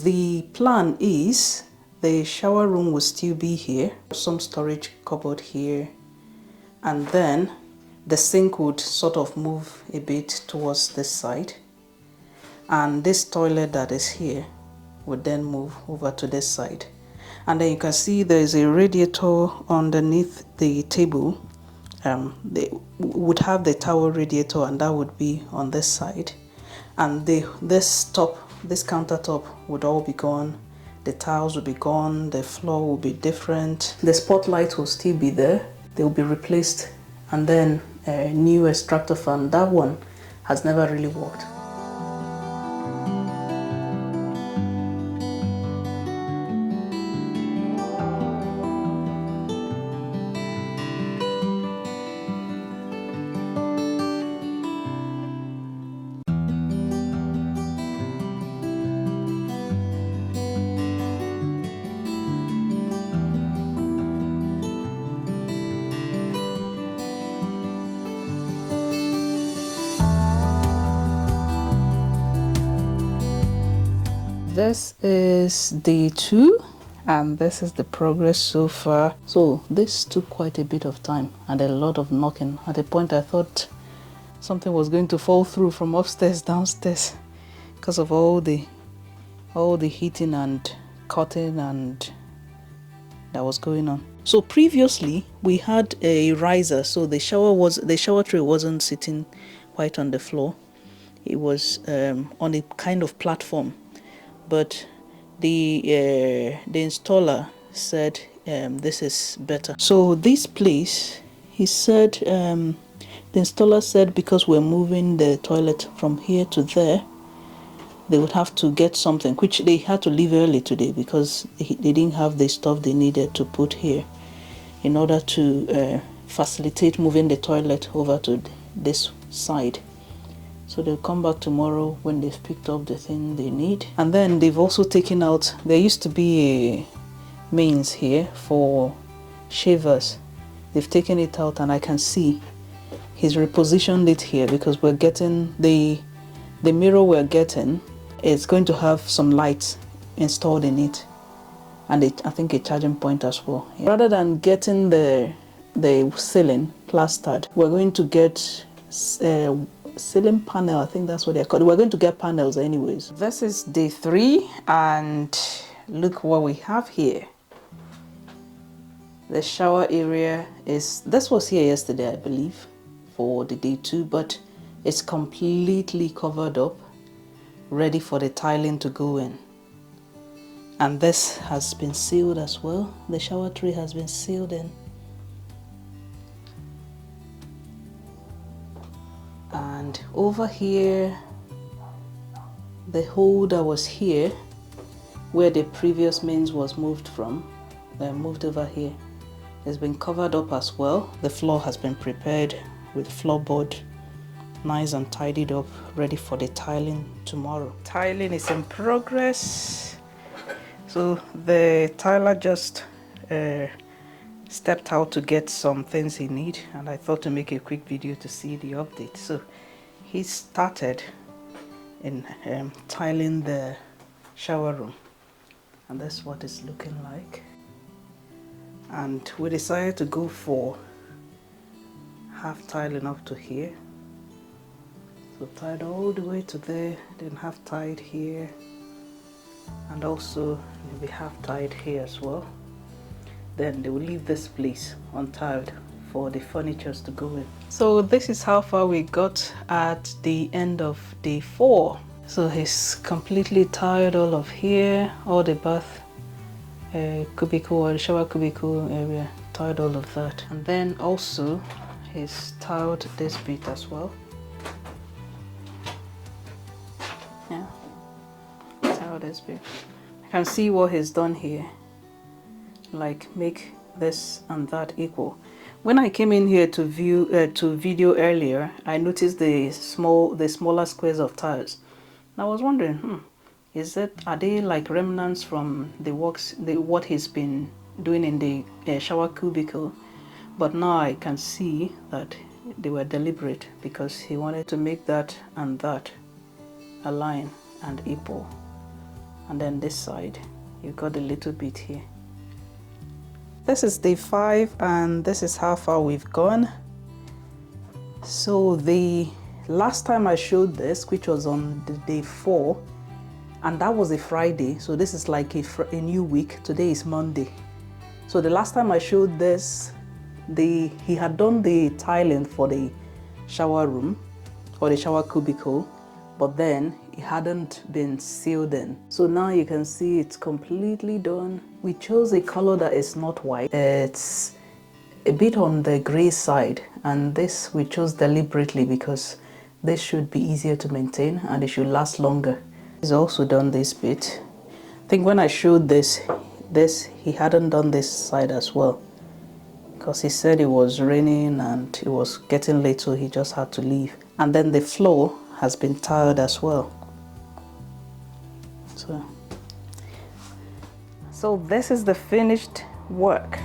The plan is the shower room will still be here, some storage cupboard here, and then the sink would sort of move a bit towards this side, and this toilet that is here would then move over to this side. And then you can see there is a radiator underneath the table. They would have the towel radiator, and that would be on this side, and this countertop would all be gone. The tiles will be gone, the floor will be different, the spotlight will still be there, they will be replaced, and then a new extractor fan. That one has never really worked. This is day 2, and this is the progress so far. So this took quite a bit of time and a lot of knocking. At a point I thought something was going to fall through from upstairs downstairs because of all the heating and cutting and that was going on. So previously we had a riser, so the shower tray wasn't sitting quite on the floor. It was on a kind of platform. But the installer said this is better. So this place, he said, the installer said because we're moving the toilet from here to there, they would have to get something, which they had to leave early today because they didn't have the stuff they needed to put here in order to facilitate moving the toilet over to this side. So they'll come back tomorrow when they've picked up the thing they need. And then they've also taken out, there used to be a mains here for shavers. They've taken it out, and I can see he's repositioned it here because we're getting the mirror we're getting is going to have some lights installed in it, and I think a charging point as well. Rather than getting the ceiling plastered, we're going to get ceiling panel, I think that's what they're called. We're going to get panels anyways. This is day 3, and look what we have here. The shower area this was here yesterday, I believe, for the day 2, but it's completely covered up, ready for the tiling to go in. And this has been sealed as well. The shower tray has been sealed in. And over here, the hole that was here where the previous mains was moved from, moved over here, has been covered up as well. The floor has been prepared with floorboard, nice and tidied up, ready for the tiling tomorrow. Tiling is in progress. So the tiler just stepped out to get some things he need, and I thought to make a quick video to see the update. So he started in tiling the shower room, and that's what it's looking like. And we decided to go for half tiling up to here. So tied all the way to there, then half tied here, and also maybe half tied here as well. Then they will leave this place untiled for the furnitures to go in. So this is how far we got at the end of day 4. So he's completely tiled all of here, all the bath cubicle or the shower cubicle area, tiled all of that. And then also he's tiled this bit as well. Yeah, tiled this bit. I can see what he's done here, like make this and that equal. When I came in here to view video earlier, I noticed the smaller squares of tiles. And I was wondering, are they like remnants from the works, what he's been doing in the shower cubicle? But now I can see that they were deliberate because he wanted to make that and that align and equal. and then this side you've got a little bit here. This is day 5 and this is how far we've gone. So the last time I showed this, which was on the day 4, and that was a Friday, so this is like a new week. Today is Monday. So the last time I showed this, he had done the tiling for the shower room or the shower cubicle, but then it hadn't been sealed in. So now you can see it's completely done. We chose a color that is not white. It's a bit on the gray side, and this we chose deliberately because this should be easier to maintain and it should last longer. He's also done this bit. I think when I showed this he hadn't done this side as well, because he said it was raining and it was getting late, so he just had to leave. And then the floor has been tiled as well. So this is the finished work.